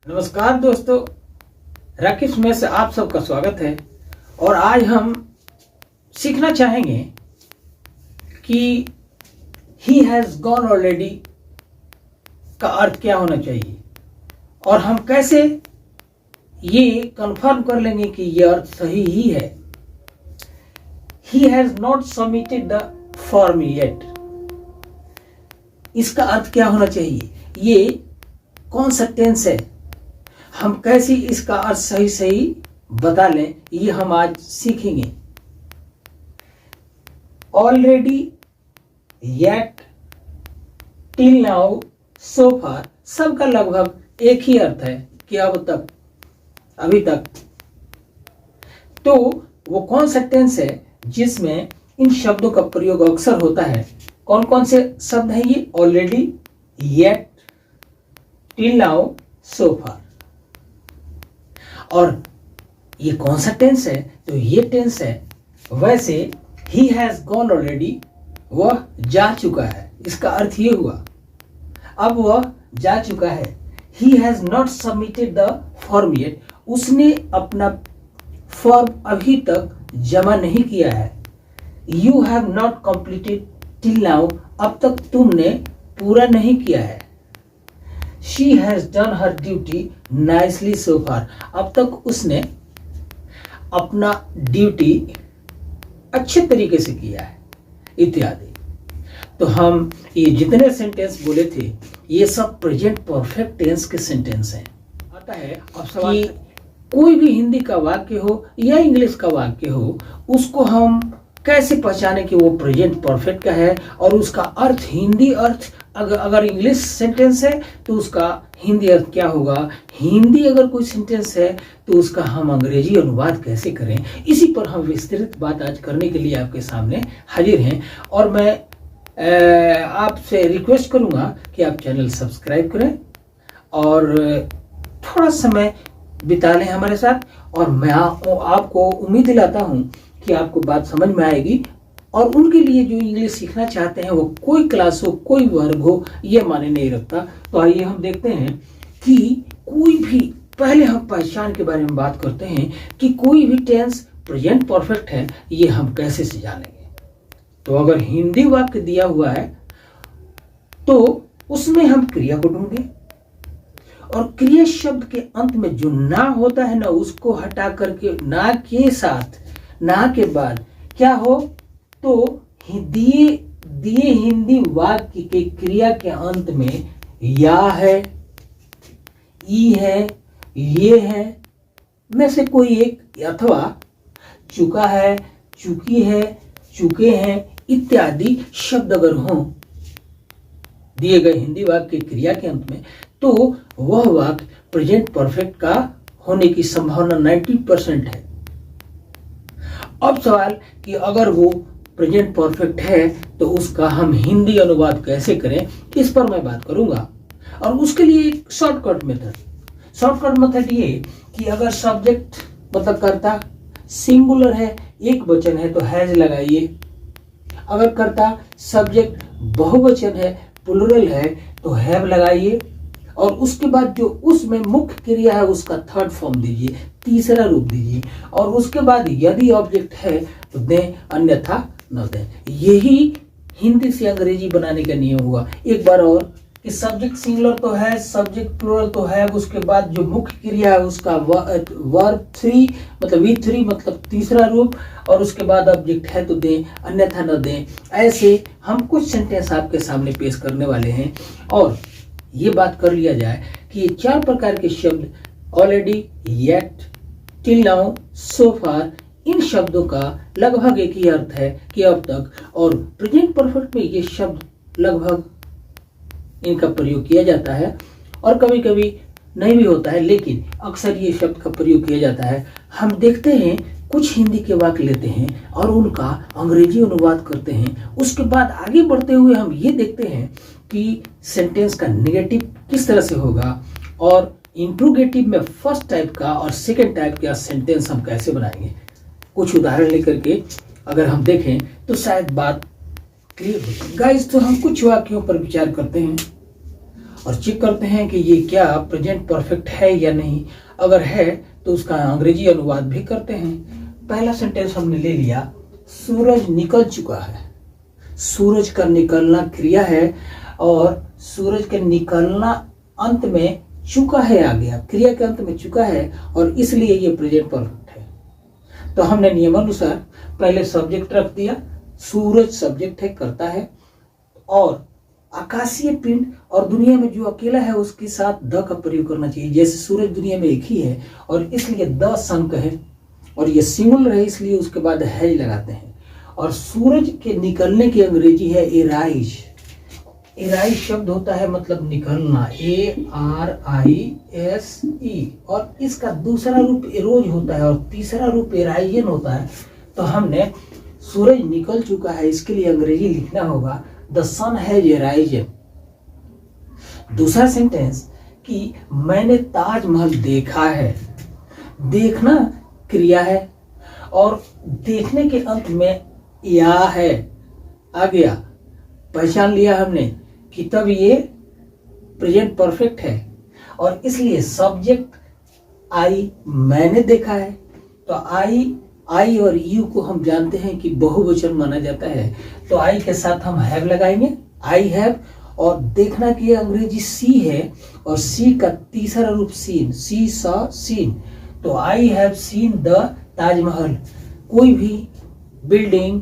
नमस्कार दोस्तों, राकेश में से आप सबका स्वागत है। और आज हम सीखना चाहेंगे कि ही हैज़ गॉन ऑलरेडी का अर्थ क्या होना चाहिए और हम कैसे ये कंफर्म कर लेंगे कि ये अर्थ सही ही है। He has not submitted the form yet, इसका अर्थ क्या होना चाहिए, ये कौन सा टेंस है, हम कैसे इसका अर्थ सही सही बता लें, ये हम आज सीखेंगे। ऑलरेडी, येट, टिल नाउ, सो फार, सबका लगभग एक ही अर्थ है कि अब तक, अभी तक। तो वो कौन सा टेंस है जिसमें इन शब्दों का प्रयोग अक्सर होता है? कौन कौन से शब्द हैं ये? ऑलरेडी, येट, टिल नाउ, सो फार। और ये कौन सा टेंस है? तो ये टेंस है। वैसे ही हैज गॉन ऑलरेडी, वह जा चुका है, इसका अर्थ ये हुआ अब वह जा चुका है। He has not submitted the form yet, उसने अपना फॉर्म अभी तक जमा नहीं किया है। You have not completed till now, अब तक तुमने पूरा नहीं किया है। She has done her duty nicely so far, अब तक उसने अपना ड्यूटी अच्छे तरीके से किया है, इत्यादि। तो हम ये जितने सेंटेंस बोले थे ये सब प्रेजेंट परफेक्ट टेंस के सेंटेंस हैं। आता है अब सवाल कि कोई भी हिंदी का वाक्य हो या इंग्लिश का वाक्य हो, उसको हम कैसे पहचाने कि वो प्रेजेंट परफेक्ट का है और उसका अर्थ, हिंदी अर्थ, अगर इंग्लिश सेंटेंस है तो उसका हिंदी अर्थ क्या होगा, हिंदी अगर कोई सेंटेंस है तो उसका हम अंग्रेजी अनुवाद कैसे करें, इसी पर हम विस्तृत बात आज करने के लिए आपके सामने हाजिर हैं। और मैं आपसे रिक्वेस्ट करूंगा कि आप चैनल सब्सक्राइब करें और थोड़ा समय बिता लें हमारे साथ। और मैं आपको उम्मीद दिलाता हूं कि आपको बात समझ में आएगी। और उनके लिए जो इंग्लिश सीखना चाहते हैं, वो कोई क्लास हो, कोई वर्ग हो, ये माने नहीं रखता। तो आइए हम देखते हैं कि कोई भी, पहले हम पहचान के बारे में बात करते हैं कि कोई भी टेंस प्रेजेंट परफेक्ट है, ये हम कैसे से जानेंगे। तो अगर हिंदी वाक्य दिया हुआ है तो उसमें हम क्रिया को ढूंढेंगे और क्रिया शब्द के अंत में जो ना होता है ना, उसको हटा करके ना के साथ, ना के बाद क्या हो, तो दिए हिंदी वाक्य के क्रिया के अंत में या है, ई है, ये है में से कोई एक, अथवा चुका है, चुकी है, चुके हैं इत्यादि शब्द अगर हों दिए गए हिंदी वाक्य की क्रिया के अंत में, तो वह वाक्य प्रेजेंट परफेक्ट का होने की संभावना 90% है। अब सवाल कि अगर वो प्रेजेंट परफेक्ट है तो उसका हम हिंदी अनुवाद कैसे करें, इस पर मैं बात करूंगा। और उसके लिए एक शॉर्टकट मेथड ये कि अगर सब्जेक्ट मतलब कर्ता सिंगुलर है, एक वचन है, तो हैज लगाइए। अगर कर्ता सब्जेक्ट बहुवचन है, प्लुरल है, तो हैव लगाइए। और उसके बाद जो उसमें मुख्य क्रिया है उसका थर्ड फॉर्म दीजिए, तीसरा रूप दीजिए। और उसके बाद यदि ऑब्जेक्ट है तो दें, अन्यथा न दें। यही हिंदी से अंग्रेजी बनाने का नियम हुआ। एक बार और कि सब्जेक्ट सिंगुलर तो है, सब्जेक्ट प्लुरल तो है, उसके बाद जो मुख्य क्रिया है उसका वर्ब 3 मतलब V3 मतलब तीसरा रूप, और उसके बाद ऑब्जेक्ट है तो दें, अन्यथा न दें। ऐसे हम कुछ सेंटेंस आपके सामने पेश करने वाले हैं। और ये बात कर लिया जाए कि ये 4 प्रकार के शब्द ऑलरेडी, येट, टिल नाउ, सो फार, इन शब्दों का लगभग एक ही अर्थ है कि अब तक। और प्रेजेंट परफेक्ट में ये शब्द लगभग इनका प्रयोग किया जाता है और कभी कभी नहीं भी होता है, लेकिन अक्सर ये शब्द का प्रयोग किया जाता है। हम देखते हैं कुछ हिंदी के वाक्य लेते हैं और उनका अंग्रेजी अनुवाद करते हैं। उसके बाद आगे बढ़ते हुए हम ये देखते हैं कि सेंटेंस का नेगेटिव किस तरह से होगा और इंट्रोगेटिव में फर्स्ट टाइप का और सेकंड टाइप का सेंटेंस हम कैसे बनाएंगे। कुछ उदाहरण लेकर के अगर हम देखें तो शायद बात क्लियर हो। गाइस, तो हम कुछ वाक्यों पर विचार करते हैं और चेक करते हैं कि ये क्या प्रेजेंट परफेक्ट है या नहीं। अगर है तो उसका अंग्रेजी अनुवाद भी करते हैं। पहला सेंटेंस हमने ले लिया, सूरज निकल चुका है। सूरज का निकलना क्रिया है और सूरज के निकलना अंत में चुका है आ गया, क्रिया के अंत में चुका है और इसलिए ये प्रेजेंट परफेक्ट है। तो हमने नियमानुसार पहले सब्जेक्ट रख दिया, सूरज सब्जेक्ट है, करता है, और आकाशीय पिंड और दुनिया में जो अकेला है उसके साथ द का प्रयोग करना चाहिए। जैसे सूरज दुनिया में एक ही है और इसलिए द सन कहे, और ये सिंगुलर है इसलिए उसके बाद हैज लगाते हैं। और सूरज के निकलने की अंग्रेजी है एराइज। एराइज शब्द होता है मतलब निकलना, ARISE, और इसका दूसरा रूप एरोज होता है और तीसरा रूप एराइजन होता है। तो हमने सूरज निकल चुका है इसके लिए अंग्रेजी लिखना होगा द सन हैज अराइजन। दूसरा सेंटेंस कि मैंने ताजमहल देखा है। देखना क्रिया है और देखने के अंत में या है आ गया, पहचान लिया हमने कि तब ये प्रेजेंट परफेक्ट है और इसलिए सब्जेक्ट आई, मैंने देखा है। तो आई और यू को हम जानते हैं कि बहुवचन माना जाता है, तो आई के साथ हम हैव लगाएंगे, आई हैव। और देखना की अंग्रेजी सी है और सी का तीसरा रूप सीन, सी सॉ सीन। तो I have seen the Taj Mahal. कोई भी बिल्डिंग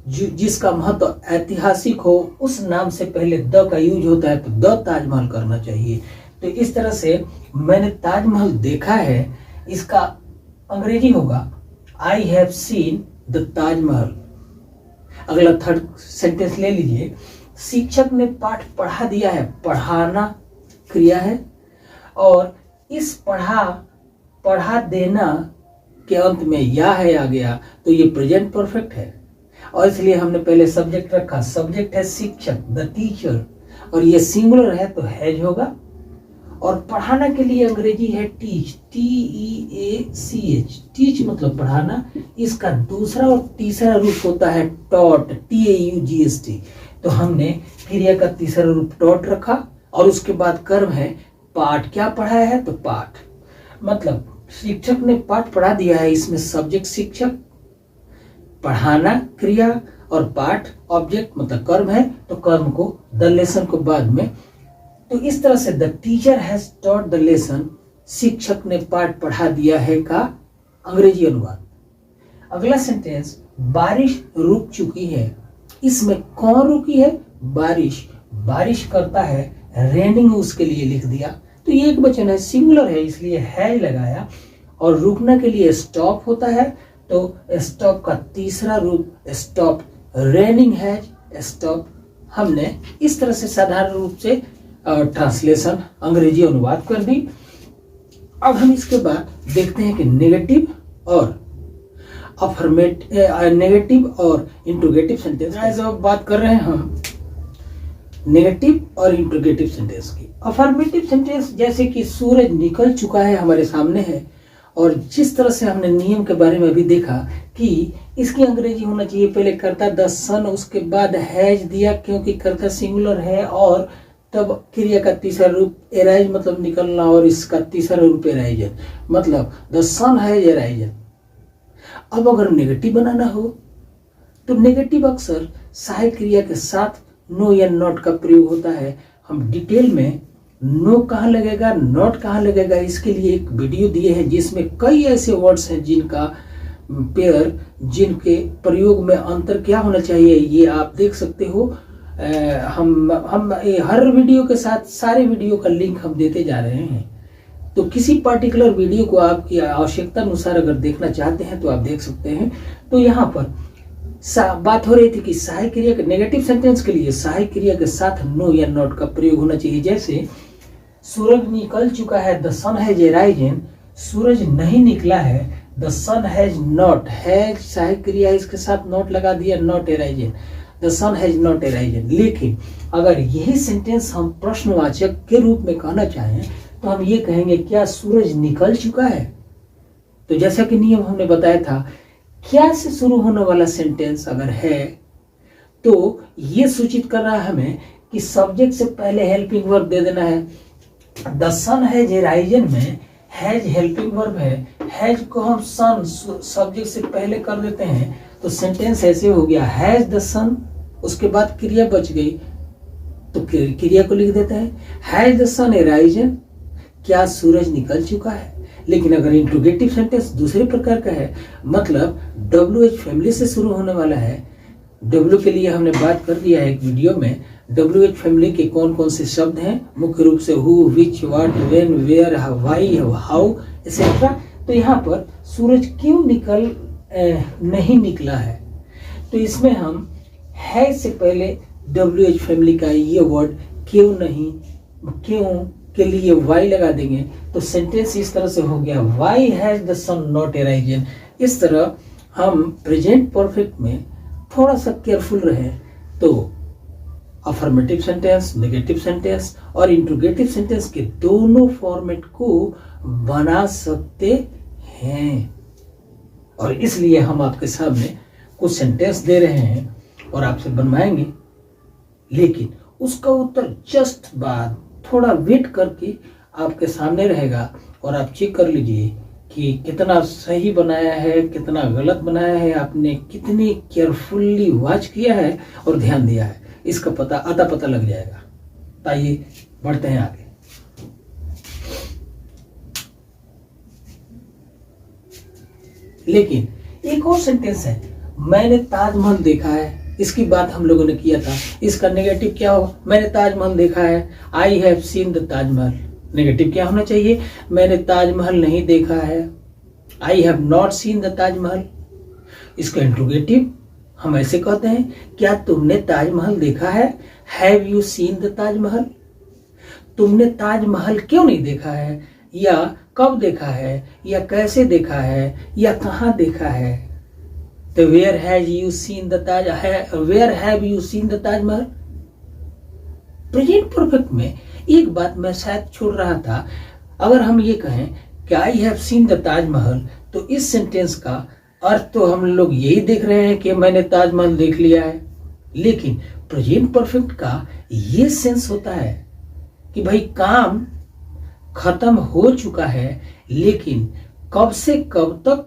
जिसका महत्व ऐतिहासिक हो उस नाम से पहले द का यूज होता है, तो द ताजमहल करना चाहिए। तो इस तरह से मैंने ताजमहल देखा है, इसका अंग्रेजी होगा I have seen the Taj Mahal. अगला थर्ड सेंटेंस ले लीजिए, शिक्षक ने पाठ पढ़ा दिया है। पढ़ाना क्रिया है और इस पढ़ा देना के अंत में या है आ गया, तो ये प्रेजेंट परफेक्ट है और इसलिए हमने पहले सब्जेक्ट रखा। सब्जेक्ट है शिक्षक, द टीचर, और ये सिंगुलर है तो हैज होगा। और पढ़ाना के लिए अंग्रेजी है टीच, TEACH, टीच मतलब पढ़ाना। इसका दूसरा और तीसरा रूप होता है टॉट, TAUGST। तो हमने क्रिया का तीसरा रूप टॉट रखा और उसके बाद कर्म है पाठ। क्या पढ़ाया है? तो पाठ, मतलब शिक्षक ने पाठ पढ़ा दिया है। इसमें सब्जेक्ट शिक्षक, पढ़ाना क्रिया और पाठ ऑब्जेक्ट मतलब कर्म है, तो कर्म को द लेसन को बाद में। तो इस तरह से the teacher has taught the lesson, शिक्षक ने पाठ पढ़ा दिया है का अंग्रेजी अनुवाद। अगला सेंटेंस, बारिश रुक चुकी है। इसमें कौन रुकी है? बारिश। बारिश करता है, रेनिंग उसके लिए लिख दिया। तो ये एक वचन है, सिंगुलर है इसलिए है लगाया। और रुकने के लिए स्टॉप होता है, तो स्टॉप का तीसरा रूप स्टॉप, रेनिंग हैज स्टॉप। हमने इस तरह से साधारण रूप से ट्रांसलेशन अंग्रेजी अनुवाद कर दी। अब हम इसके बाद देखते हैं कि नेगेटिव और नेगेटिव और इंट्रोगेटिव सेंटेंस। अब बात कर रहे हैं हम नेगेटिव और इंट्रोगेटिव सेंटेंस की। अफर्मेटिव सेंटेंस जैसे कि सूरज निकल चुका है हमारे सामने है, और जिस तरह से हमने नियम के बारे में भी देखा कि इसकी अंग्रेजी होना चाहिए पहले कर्ता द सन, उसके बाद हैज दिया क्योंकि कर्ता सिंगुलर है, और तब क्रिया का तीसरा रूप एराइज मतलब निकलना, और इसका तीसरा रूप एराइजन मतलब द सन हैज एराइजन। अब अगर नेगेटिव बनाना हो तो नेगेटिव अक्सर सहायक क्रिया के साथ नो या नॉट का प्रयोग होता है। हम डिटेल में नो कहाँ लगेगा, नॉट कहाँ लगेगा, इसके लिए एक वीडियो दिए हैं जिसमें कई ऐसे वर्ड्स हैं जिनका पेयर, जिनके प्रयोग में अंतर क्या होना चाहिए, ये आप देख सकते हो। हम हर वीडियो के साथ सारे वीडियो का लिंक हम देते जा रहे हैं। तो किसी पर्टिकुलर वीडियो को आपकी आवश्यकता अनुसार अगर देखना चाहते हैं तो आप देख सकते हैं। तो यहाँ पर बात हो रही थी कि सहायक क्रिया के नेगेटिव सेंटेंस के लिए सहायक क्रिया के साथ नो या नॉट का प्रयोग होना चाहिए। जैसे सूरज निकल चुका है, द सन हैज अराइजन। सूरज नहीं निकला है, the sun has not, has सहायक क्रिया इसके साथ नॉट लगा दिया, not arisen, the sun has not arisen. लेकिन अगर यही सेंटेंस हम प्रश्नवाचक के रूप में कहना चाहें तो हम ये कहेंगे क्या सूरज निकल चुका है? तो जैसा कि नियम हमने बताया था, क्या से शुरू होने वाला सेंटेंस अगर है तो ये सूचित कर रहा है हमें कि सब्जेक्ट से पहले हेल्पिंग वर्ब दे देना है। द सन हैज अराइजन में हैज हेल्पिंग वर्ब है, हैज को हम सन सब्जेक्ट से पहले कर देते हैं तो सेंटेंस ऐसे हो गया हैज द सन, उसके बाद क्रिया बच गई तो क्रिया को लिख देते हैं हैज द सन अराइजन, क्या सूरज निकल चुका है। लेकिन अगर इंट्रोगेटिव सेंटेंस दूसरे प्रकार का है, मतलब WH फैमिली से शुरू होने वाला है, W के लिए हमने बात कर दिया है एक वीडियो में, WH फैमिली के कौन कौन से शब्द हैं, मुख्य रूप से who, which, what, when, where, why, how etcetera. तो यहाँ पर सूरज क्यों नहीं निकला है, तो इसमें हम है से पहले WH फैमिली का ये वर्ड क्यों नहीं, क्यों के लिए वाई लगा देंगे तो सेंटेंस इस तरह से हो गया why has the sun not arisen. इस तरह हम प्रेजेंट परफेक्ट में थोड़ा सा केयरफुल रहे तो अफर्मेटिव सेंटेंस, नेगेटिव सेंटेंस और इंट्रोगेटिव सेंटेंस के दोनों फॉर्मेट को बना सकते हैं। और इसलिए हम आपके सामने कुछ सेंटेंस दे रहे हैं और आपसे बनवाएंगे, लेकिन उसका उत्तर जस्ट बाद थोड़ा वेट करके आपके सामने रहेगा और आप चेक कर लीजिए कि कितना सही बनाया है, कितना गलत बनाया है, आपने कितनी केयरफुल्ली वॉच किया है और ध्यान दिया है, इसका पता लग जाएगा। तो आइए बढ़ते हैं आगे। लेकिन एक और सेंटेंस है, मैंने ताजमहल देखा है, इसकी बात हम लोगों ने किया था। इसका नेगेटिव क्या होगा, मैंने ताजमहल देखा है, I have seen the Taj Mahal. Negative क्या होना चाहिए, मैंने ताजमहल नहीं देखा है, I have not seen the Taj Mahal. इसका इंट्रोगेटिव हम ऐसे कहते हैं, क्या तुमने ताजमहल देखा है, have you seen the Taj Mahal. तुमने ताजमहल क्यों नहीं देखा है, या कब देखा है, या कैसे देखा है, या कहाँ देखा है। तो where have you seen the Taj Mahal. Present perfect में एक बात मैं शायद छोड़ रहा था, अगर हम ये कहें कि I have seen the Taj Mahal तो इस सेंटेंस का अर्थ तो हम लोग यही देख रहे हैं कि मैंने ताजमहल देख लिया है। लेकिन प्रेजेंट परफेक्ट का ये सेंस होता है कि भाई काम खत्म हो चुका है, लेकिन कब से कब तक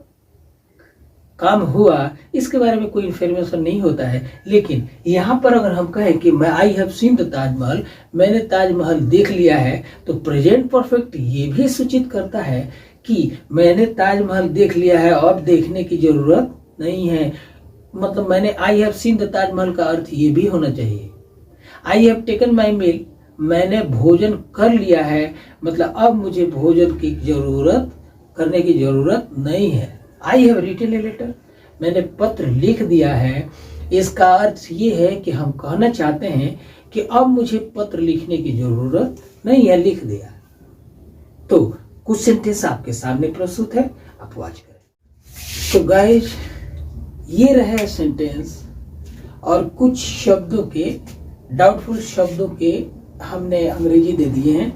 काम हुआ इसके बारे में कोई इंफॉर्मेशन नहीं होता है। लेकिन यहाँ पर अगर हम कहें कि मैं I have seen the Taj Mahal, मैंने ताजमहल देख लिया है, तो प्रेजेंट परफेक्ट ये भी सूचित करता है कि मैंने ताजमहल देख लिया है, अब देखने की जरूरत नहीं है। मतलब मैंने I have seen the Taj Mahal का अर्थ ये भी होना चाहिए, आई हैव टेकन माई मील, मैंने भोजन कर लिया है, मतलब अब मुझे भोजन की करने की जरूरत नहीं है। I have written a letter, मैंने पत्र लिख दिया है, इसका अर्थ ये है कि हम कहना चाहते हैं कि अब मुझे पत्र लिखने की जरूरत नहीं है, लिख दिया। तो कुछ सेंटेंस आपके सामने प्रस्तुत है, आप वॉच करें। तो गाइस ये रहे सेंटेंस और कुछ शब्दों के, डाउटफुल शब्दों के हमने अंग्रेजी दे दिए हैं।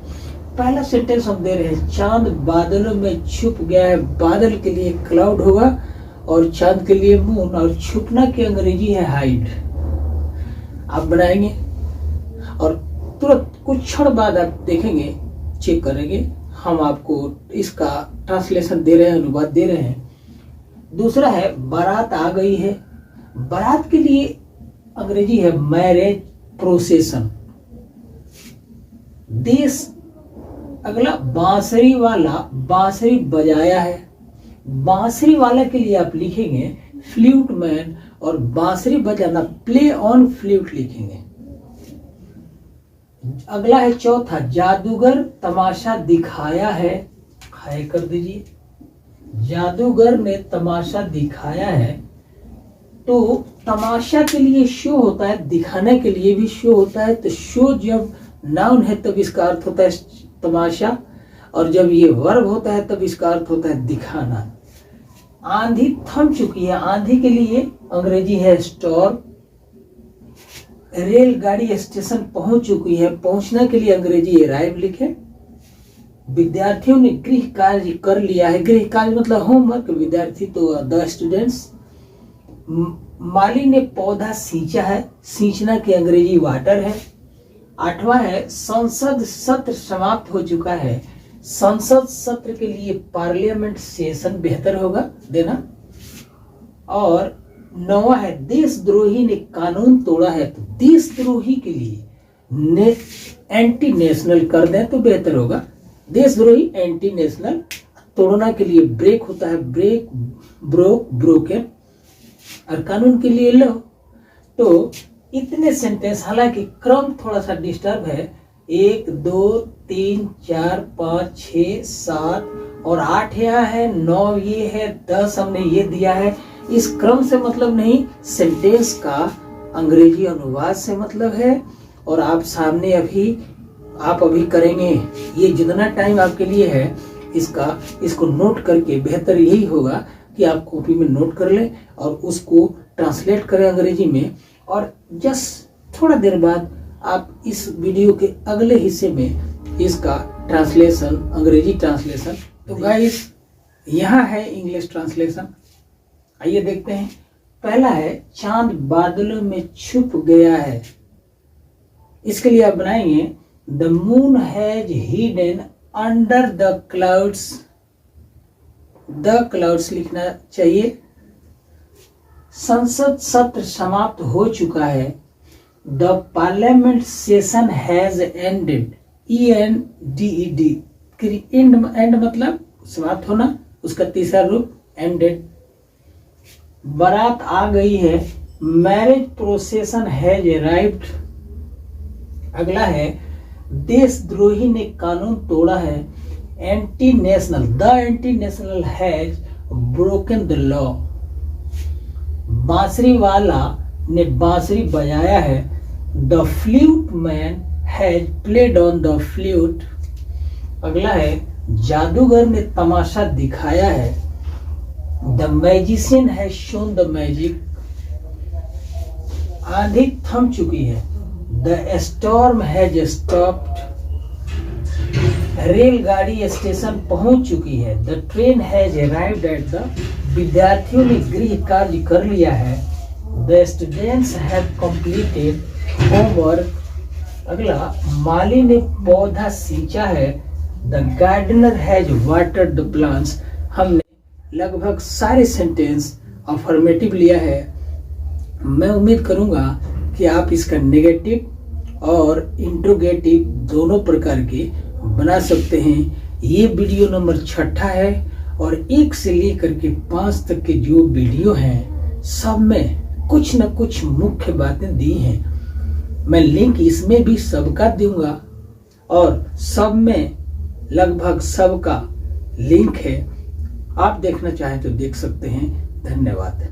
पहला सेंटेंस हम दे रहे हैं, चांद बादलों में छुप गया है, बादल के लिए क्लाउड होगा और चांद के लिए मून, और छुपना की अंग्रेजी है हाइड। आप बनाएंगे और तुरंत कुछ क्षण बाद आप देखेंगे, चेक करेंगे, हम आपको इसका ट्रांसलेशन दे रहे हैं, अनुवाद दे रहे हैं। दूसरा है बारात आ गई है, बारात के लिए अंग्रेजी है मैरिज प्रोसेशन। देश, अगला बांसुरी वाला बांसुरी बजाया है, बांसुरी वाला के लिए आप लिखेंगे फ्लूट मैन, और बांसुरी बजाना प्ले ऑन फ्लूट लिखेंगे। अगला है चौथा, जादूगर तमाशा दिखाया है, हाय कर दीजिए, जादूगर ने तमाशा दिखाया है। तो तमाशा के लिए शो होता है, दिखाने के लिए भी शो होता है। तो शो जब नाउन है तब इसका अर्थ होता है तमाशा, और जब ये वर्ब होता है तब इसका अर्थ होता है दिखाना। आंधी थम चुकी है, आंधी के लिए अंग्रेजी है स्टॉर्म। रेलगाड़ी स्टेशन पहुंच चुकी है, पहुंचने के लिए अंग्रेजी अराइव लिखे। विद्यार्थियों ने गृह कार्य कर लिया है, गृह कार्य मतलब होमवर्क, विद्यार्थी तो द स्टूडेंट्स। माली ने पौधा सींचा है, सींचना की अंग्रेजी वाटर है। 8वां है संसद सत्र समाप्त हो चुका है। संसद सत्र के लिए पार्लियामेंट सेशन बेहतर होगा देना। और 9वां है देशद्रोही ने कानून तोड़ा है, तो देशद्रोही के लिए एंटी नेशनल कर दें तो बेहतर होगा। देशद्रोही एंटी नेशनल, तोड़ना के लिए ब्रेक होता है, ब्रेक ब्रोक ब्रोकन, और कानून के लिए लो। तो इतने सेंटेंस, हालांकि क्रम थोड़ा सा डिस्टर्ब है, 1 2 3 4 5 6 7 और 8 यहाँ है, 9 ये है, 10 हमने ये दिया है। इस क्रम से मतलब नहीं, सेंटेंस का अंग्रेजी अनुवाद से मतलब है। और आप सामने आप अभी करेंगे, ये जितना टाइम आपके लिए है इसको नोट करके बेहतर यही होगा कि आप कॉपी में नोट कर लें और उसको ट्रांसलेट करें अंग्रेजी में। और जस्ट थोड़ा देर बाद आप इस वीडियो के अगले हिस्से में इसका ट्रांसलेशन, अंग्रेजी ट्रांसलेशन। तो गाइस यहाँ है इंग्लिश ट्रांसलेशन, आइए देखते हैं। पहला है चांद बादलों में छुप गया है। इसके लिए आप बनाएंगे the moon has hidden under the clouds. The clouds लिखना चाहिए। संसद सत्र समाप्त हो चुका है। The parliament session has ended. ENDED, and मतलब समाप्त होना, उसका तीसरा रूप एंडेड। बारात आ गई है। Marriage procession has arrived. अगला है देशद्रोही ने कानून तोड़ा है। Anti national, the anti national has broken the law. बांसुरी वाला ने बांसुरी बजाया है। The flute man has played on the flute. अगला है जादूगर ने तमाशा दिखाया है। The magician has shown the magic. आंधी थम चुकी है। The storm has stopped. रेलगाड़ी स्टेशन पहुंच चुकी है। The train has arrived at the. विद्यार्थियों ने गृह कार्य कर लिया है। The students have completed homework. अगला माली ने पौधा सींचा है। The gardener has watered the plants. हमने लगभग सारे सेंटेंस अफर्मेटिव लिया है। मैं उम्मीद करूंगा कि आप इसका नेगेटिव और इंट्रोगेटिव दोनों प्रकार के बना सकते हैं। ये वीडियो नंबर 6 है और 1 से लेकर के 5 तक के जो वीडियो हैं सब में कुछ न कुछ मुख्य बातें दी हैं। मैं लिंक इसमें भी सबका दूंगा और सब में लगभग सबका लिंक है। आप देखना चाहें तो देख सकते हैं। धन्यवाद।